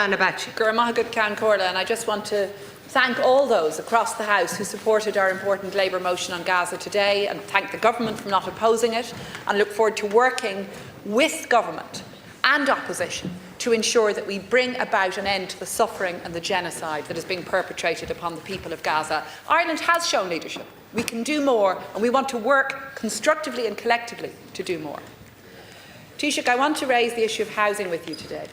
Ivana Bacik. And I just want to thank all those across the House who supported our important Labour motion on Gaza today, and thank the Government for not opposing it, and look forward to working with Government and opposition to ensure that we bring about an end to the suffering and the genocide that is being perpetrated upon the people of Gaza. Ireland has shown leadership. We can do more, and we want to work constructively and collectively to do more. Taoiseach, I want to raise the issue of housing with you today.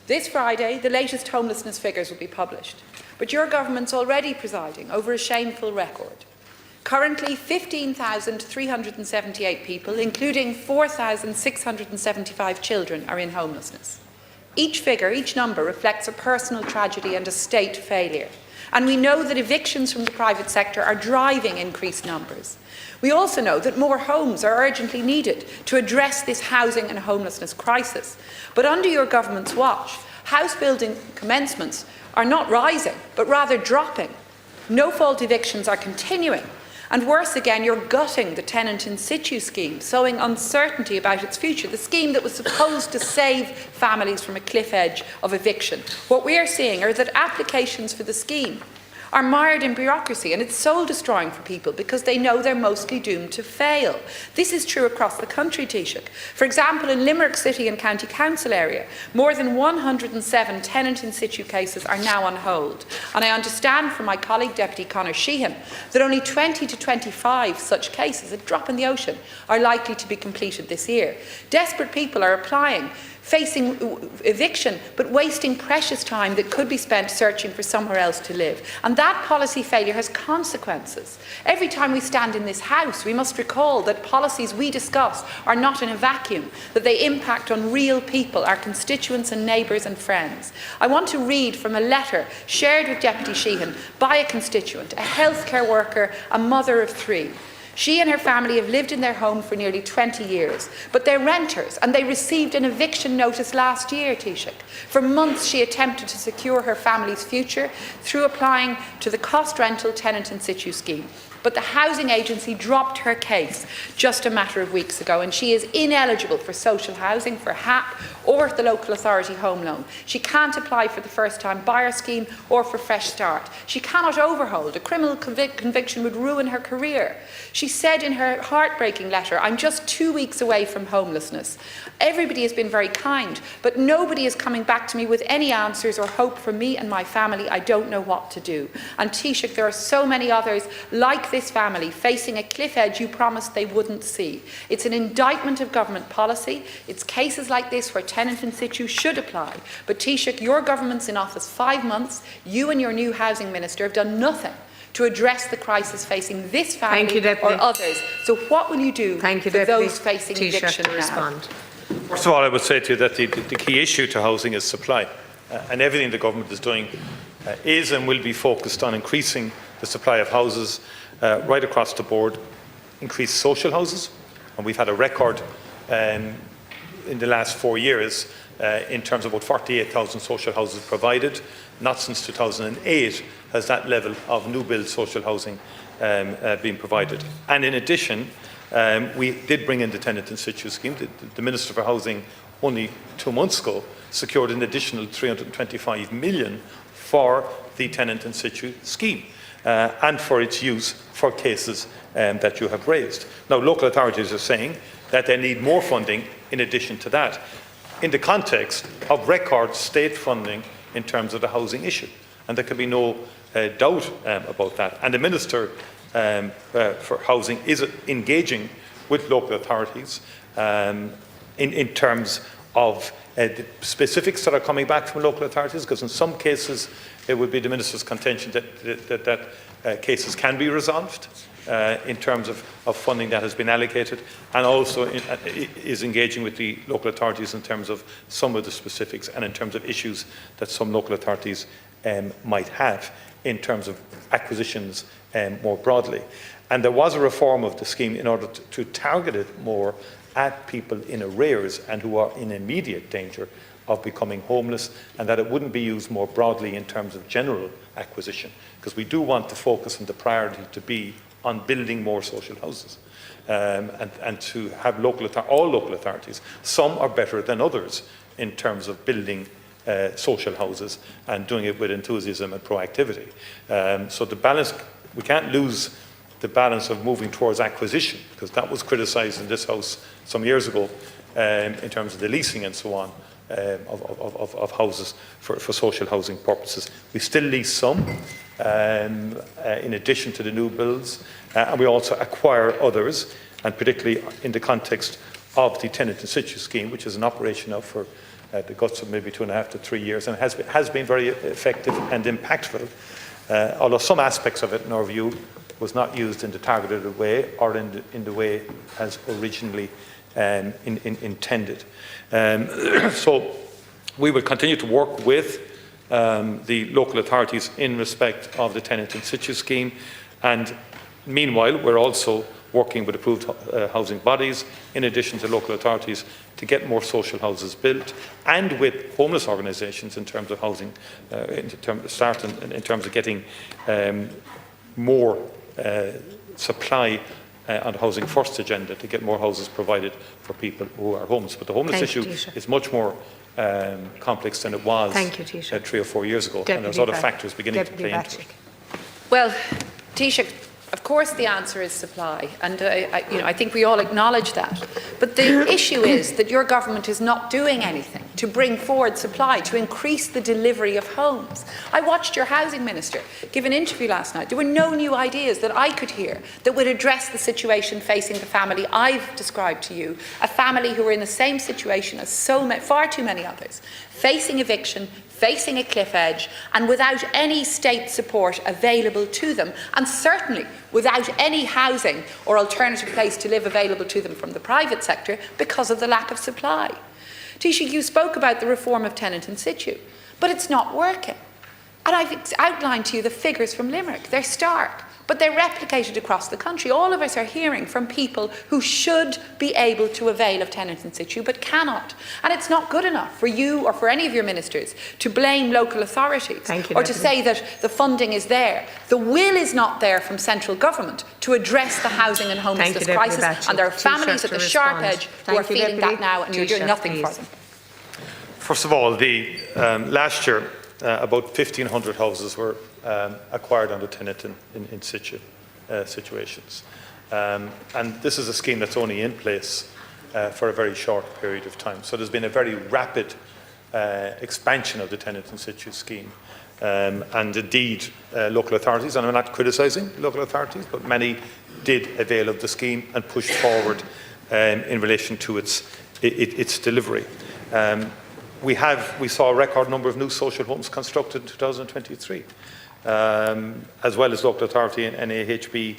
This Friday, the latest homelessness figures will be published, but your government's already presiding over a shameful record. Currently, 15,378 people, including 4,675 children, are in homelessness. Each figure, each number, reflects a personal tragedy and a state failure. And we know that evictions from the private sector are driving increased numbers. We also know that more homes are urgently needed to address this housing and homelessness crisis. But under your government's watch, house building commencements are not rising, but rather dropping. No-fault evictions are continuing. And worse again, you're gutting the tenant in situ scheme, sowing uncertainty about its future, the scheme that was supposed to save families from a cliff edge of eviction. What we are seeing are that applications for the scheme are mired in bureaucracy, and it's soul-destroying for people because they know they're mostly doomed to fail. This is true across the country, Taoiseach. For example, in Limerick City and County Council area, more than 107 tenant in situ cases are now on hold. And I understand from my colleague Deputy Conor Sheehan that only 20 to 25 such cases, a drop in the ocean, are likely to be completed this year. Desperate people are applying, facing eviction, but wasting precious time that could be spent searching for somewhere else to live. And that policy failure has consequences. Every time we stand in this House, we must recall that policies we discuss are not in a vacuum, that they impact on real people, our constituents and neighbours and friends. I want to read from a letter shared with Deputy Sheehan by a constituent, a healthcare worker, a mother of 3. She and her family have lived in their home for nearly 20 years, but they're renters and they received an eviction notice last year, Taoiseach. For months she attempted to secure her family's future through applying to the cost rental tenant in situ scheme. But the housing agency dropped her case just a matter of weeks ago, and she is ineligible for social housing, for HAP or the local authority home loan. She can't apply for the first-time buyer scheme or for Fresh Start. She cannot overhold. A criminal conviction would ruin her career. She said in her heartbreaking letter, "I'm just 2 weeks away from homelessness. Everybody has been very kind, but nobody is coming back to me with any answers or hope for me and my family. I don't know what to do." And Taoiseach, there are so many others like this family facing a cliff edge you promised they wouldn't see. It's an indictment of government policy. It's cases like this where tenant in situ should apply. But Taoiseach, your government's in office 5 months. You and your new housing minister have done nothing to address the crisis facing this family or others. So what will you do for those facing eviction now? First of all, I would say to you that the key issue to housing is supply. And everything the government is doing is and will be focused on increasing the supply of houses right across the board, increase social houses, and we've had a record in the last 4 years in terms of about 48,000 social houses provided. Not since 2008 has that level of new build social housing been provided. And in addition, we did bring in the tenant in situ scheme. The Minister for Housing only 2 months ago secured an additional 325 million for the tenant in situ scheme. And for its use for cases that you have raised. Now, local authorities are saying that they need more funding in addition to that, in the context of record state funding in terms of the housing issue. And there can be no doubt about that. And the Minister for Housing is engaging with local authorities in terms of the specifics that are coming back from local authorities, because in some cases it would be the Minister's contention that cases can be resolved in terms of funding that has been allocated, and also is engaging with the local authorities in terms of some of the specifics and in terms of issues that some local authorities might have in terms of acquisitions more broadly. And there was a reform of the scheme in order to target it more at people in arrears and who are in immediate danger of becoming homeless, and that it wouldn't be used more broadly in terms of general acquisition, because we do want the focus and the priority to be on building more social houses and to have all local authorities. Some are better than others in terms of building social houses and doing it with enthusiasm and proactivity. So the balance, we can't lose the balance of moving towards acquisition, because that was criticised in this House some years ago in terms of the leasing and so on of houses for social housing purposes. We still lease some in addition to the new builds, and we also acquire others, and particularly in the context of the tenant in situ scheme, which is in operation now for the guts of maybe 2.5 to 3 years, and has been very effective and impactful, although some aspects of it, in our view, was not used in the targeted way or in the way as originally intended. So we will continue to work with the local authorities in respect of the tenant in situ scheme, and meanwhile we're also working with approved housing bodies in addition to local authorities to get more social houses built, and with homeless organisations in terms of housing, in terms of getting more supply on the Housing First agenda to get more houses provided for people who are homeless. But the homeless issue is much more complex than it was 3 or 4 years ago, and there's other factors beginning to play into it. Well, Taoiseach, of course the answer is supply, and I think we all acknowledge that. But the issue is that your government is not doing anything to bring forward supply, to increase the delivery of homes. I watched your housing minister give an interview last night. There were no new ideas that I could hear that would address the situation facing the family I've described to you, a family who are in the same situation as far too many others, facing eviction, facing a cliff edge, and without any state support available to them, and certainly without any housing or alternative place to live available to them from the private sector because of the lack of supply. Taoiseach, you spoke about the reform of tenant in situ, but it's not working. And I've outlined to you the figures from Limerick. They're stark, but they're replicated across the country. All of us are hearing from people who should be able to avail of tenants in situ, but cannot. And it's not good enough for you or for any of your ministers to blame local authorities or to say that the funding is there. The will is not there from central government to address the housing and homelessness crisis, and there are families at the sharp edge who are feeling that now, and you're doing nothing for them. First of all, last year, about 1,500 houses were acquired under tenant in situ situations. And this is a scheme that's only in place for a very short period of time. So there's been a very rapid expansion of the tenant in situ scheme. And indeed, local authorities, and I'm not criticising local authorities, but many did avail of the scheme and pushed forward in relation to its delivery. We saw a record number of new social homes constructed in 2023, as well as local authority and NAHB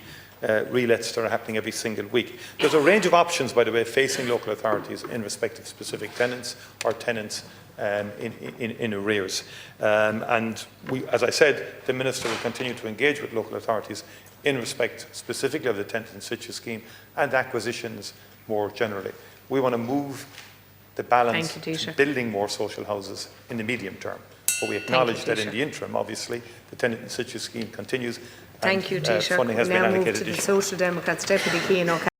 relets that are happening every single week. There's a range of options, by the way, facing local authorities in respect of specific tenants or tenants in arrears. And as I said, the Minister will continue to engage with local authorities in respect specifically of the tenant in situ scheme and acquisitions more generally. We want to move the balance to building more social houses in the medium term. But we acknowledge that in the interim, obviously, the tenant in situ scheme continues. Thank you, Taoiseach. Funding has been allocated. Now move to the Social Democrats, Deputy Cian O'Connor.